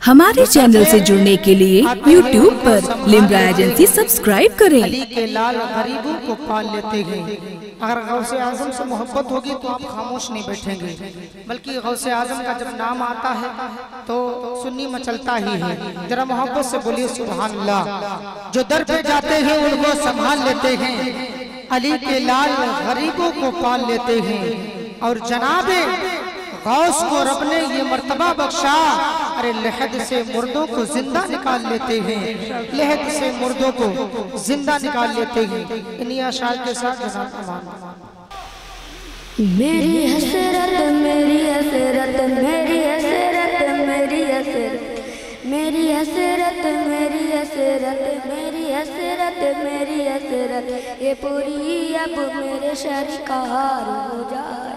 हमारे चैनल से जुड़ने के लिए YouTube पर लिम्रा एजेंसी सब्सक्राइब करें। अली के लाल गरीबों को पाल लेते हैं। अगर गौसे आजम से मोहब्बत होगी तो आप खामोश नहीं बैठेंगे, बल्कि गौसे आजम का जब नाम आता है तो सुन्नी मचलता ही है। जरा मोहब्बत से बोलिए सुभान अल्लाह। जो दर पे जाते हैं उनको संभाल लेते हैं, अली के लाल गरीबों को पाल लेते हैं। और जनाबे गौस को रब ने ये मर्तबा बख्शा, अरे लहद से मुर्दों को जिंदा निकाल लेते हैं, लहद से मुर्दों को जिंदा निकाल लेते हैं। इन्हीं अशार के साथ जनाब अमान। मेरी हसरत मेरी हसरत मेरी हसरत मेरी हसरत मेरी हसरत मेरी हसरत मेरी हसरत मेरी हसरत ये पूरी अब मेरे शरीकार हो जाए।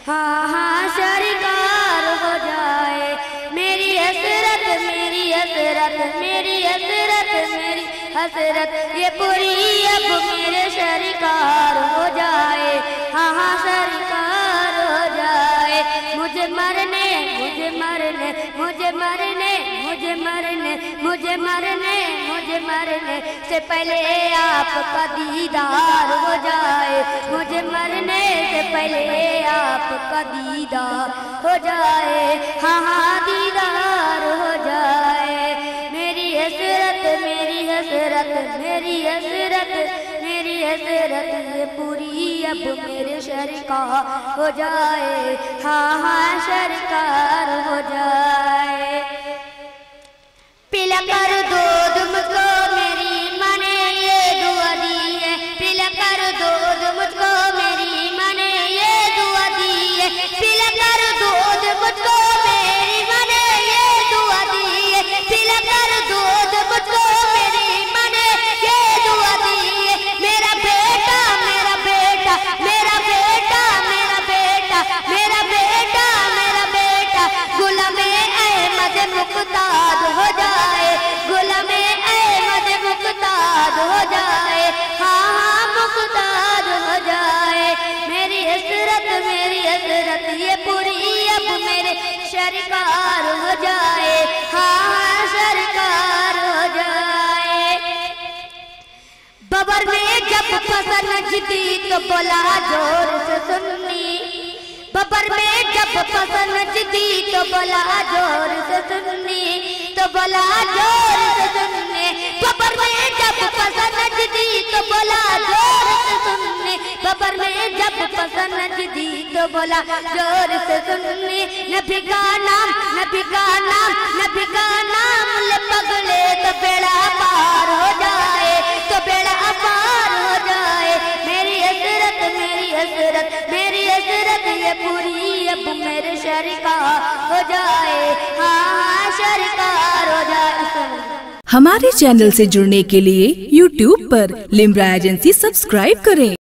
हाँ हाँ शरीकार हो जाए। मेरी हसरत मेरी हसरत मेरी हसरत मेरी हसरत ये पूरी अब मेरे शरीकार हो जाए। हाँ हाँ शरीकार हो जाए। मुझे मरने मुझे मरने मुझे मरने मुझे मरने मुझे मरने मुझे मरने से पहले आपका दीदार हो जाए। मुझे मरने से पहले आपका दीदार हो जाए। हाँ हाँ दीदार हो जाए। मेरी हसरत मेरी हसरत मेरी हसरत मेरी हसरत ये पूरी अब मेरे शरीकार हो जाए। हाँ हाँ शरीकार हो जाए। पिला कर दूध मुझको मेरी माँ ने ये दुआ दी है। पिला कर दूध मुझको मेरी माँ ने ये दुआ दी है। पिला कर दूध मुझको मेरी माँ ने ये दुआ दी है। पिला कर दूध मुझको मेरी माँ ने ये दुआ दी है। मेरा बेटा मेरा बेटा मेरा बेटा मेरा बेटा मेरा बेटा मेरा बेटा गुलामे अहमद मुख्तार हो जाए। गुलामे अहमद मुख्तार हो जाए। हाँ हाँ मुख्तार हो जाए। मेरी हसरत ये पूरी अब मेरे शरीकार हो जाए। हाँ हाँ शरीकार हो जाए। बबर में जब फसल नजदी तो बोला जोर से सुन्नी। बबर में जब फसल नजदी तो बोला जोर से सुन्नी तो बोला जोर से सुनने। बबर में जब फसल नजदी तो बोला जोर से सुनने। बबर में जब फसल नजदी तो बोला जोर से सुनने। नबी का नाम नबी का नाम नबी का नाम ले पगले तो बेड़ा पार हो जाए। तो बेड़ा पार हो जाए। मेरी हसरत मेरी हसरत मेरी हसरत ये पूरी अब मेरे शरीकार हो जाए। हाँ शरीकार हो जाए। हमारे चैनल से जुड़ने के लिए YouTube पर लिम्रा एजेंसी सब्सक्राइब करें।